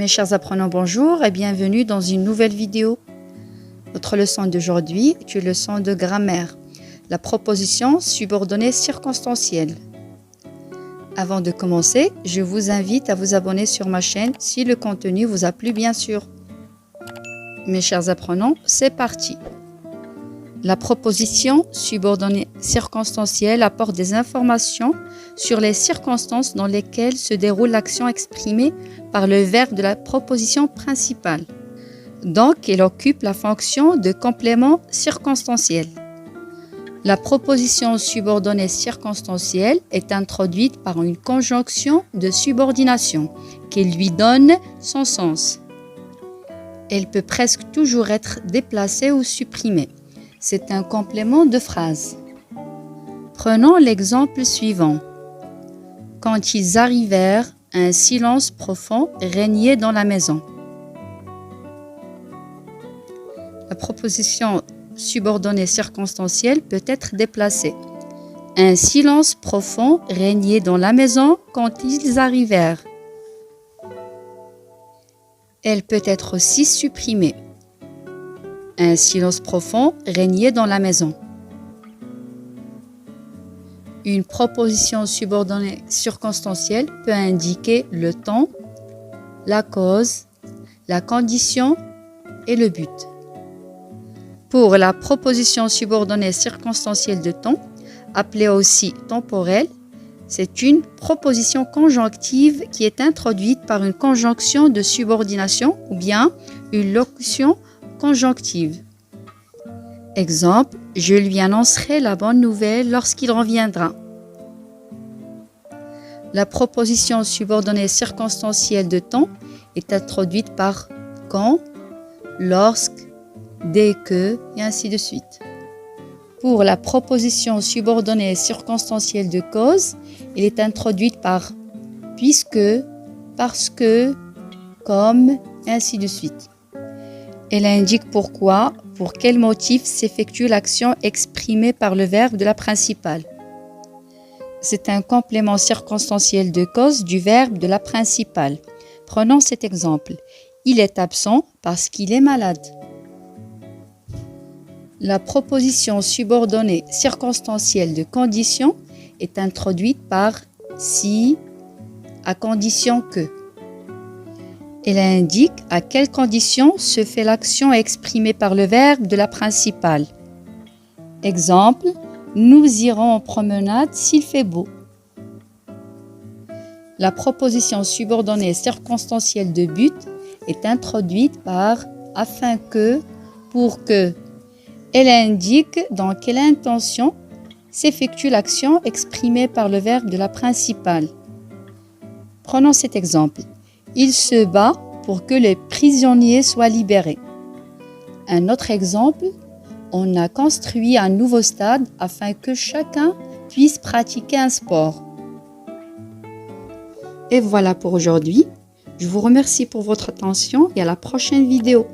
Mes chers apprenants, bonjour et bienvenue dans une nouvelle vidéo. Notre leçon d'aujourd'hui est une leçon de grammaire, la proposition subordonnée circonstancielle. Avant de commencer, je vous invite à vous abonner sur ma chaîne si le contenu vous a plu bien sûr. Mes chers apprenants, c'est parti. La proposition subordonnée circonstancielle apporte des informations sur les circonstances dans lesquelles se déroule l'action exprimée par le verbe de la proposition principale. Donc, elle occupe la fonction de complément circonstanciel. La proposition subordonnée circonstancielle est introduite par une conjonction de subordination qui lui donne son sens. Elle peut presque toujours être déplacée ou supprimée. C'est un complément de phrase. Prenons l'exemple suivant. Quand ils arrivèrent, un silence profond régnait dans la maison. La proposition subordonnée circonstancielle peut être déplacée. Un silence profond régnait dans la maison quand ils arrivèrent. Elle peut être aussi supprimée. Un silence profond régnait dans la maison. Une proposition subordonnée circonstancielle peut indiquer le temps, la cause, la condition et le but. Pour la proposition subordonnée circonstancielle de temps, appelée aussi temporelle, c'est une proposition conjonctive qui est introduite par une conjonction de subordination ou bien une locution conjonctive. Exemple, je lui annoncerai la bonne nouvelle lorsqu'il reviendra. La proposition subordonnée circonstancielle de temps est introduite par quand, lorsque, dès que, et ainsi de suite. Pour la proposition subordonnée circonstancielle de cause, elle est introduite par puisque, parce que, comme, et ainsi de suite. Elle indique pourquoi, pour quel motif s'effectue l'action exprimée par le verbe de la principale. C'est un complément circonstanciel de cause du verbe de la principale. Prenons cet exemple. Il est absent parce qu'il est malade. La proposition subordonnée circonstancielle de condition est introduite par si, à condition que. Elle indique à quelles conditions se fait l'action exprimée par le verbe de la principale. Exemple, nous irons en promenade s'il fait beau. La proposition subordonnée circonstancielle de but est introduite par afin que, pour que. Elle indique dans quelle intention s'effectue l'action exprimée par le verbe de la principale. Prenons cet exemple. Il se bat pour que les prisonniers soient libérés. Un autre exemple, on a construit un nouveau stade afin que chacun puisse pratiquer un sport. Et voilà pour aujourd'hui. Je vous remercie pour votre attention et à la prochaine vidéo.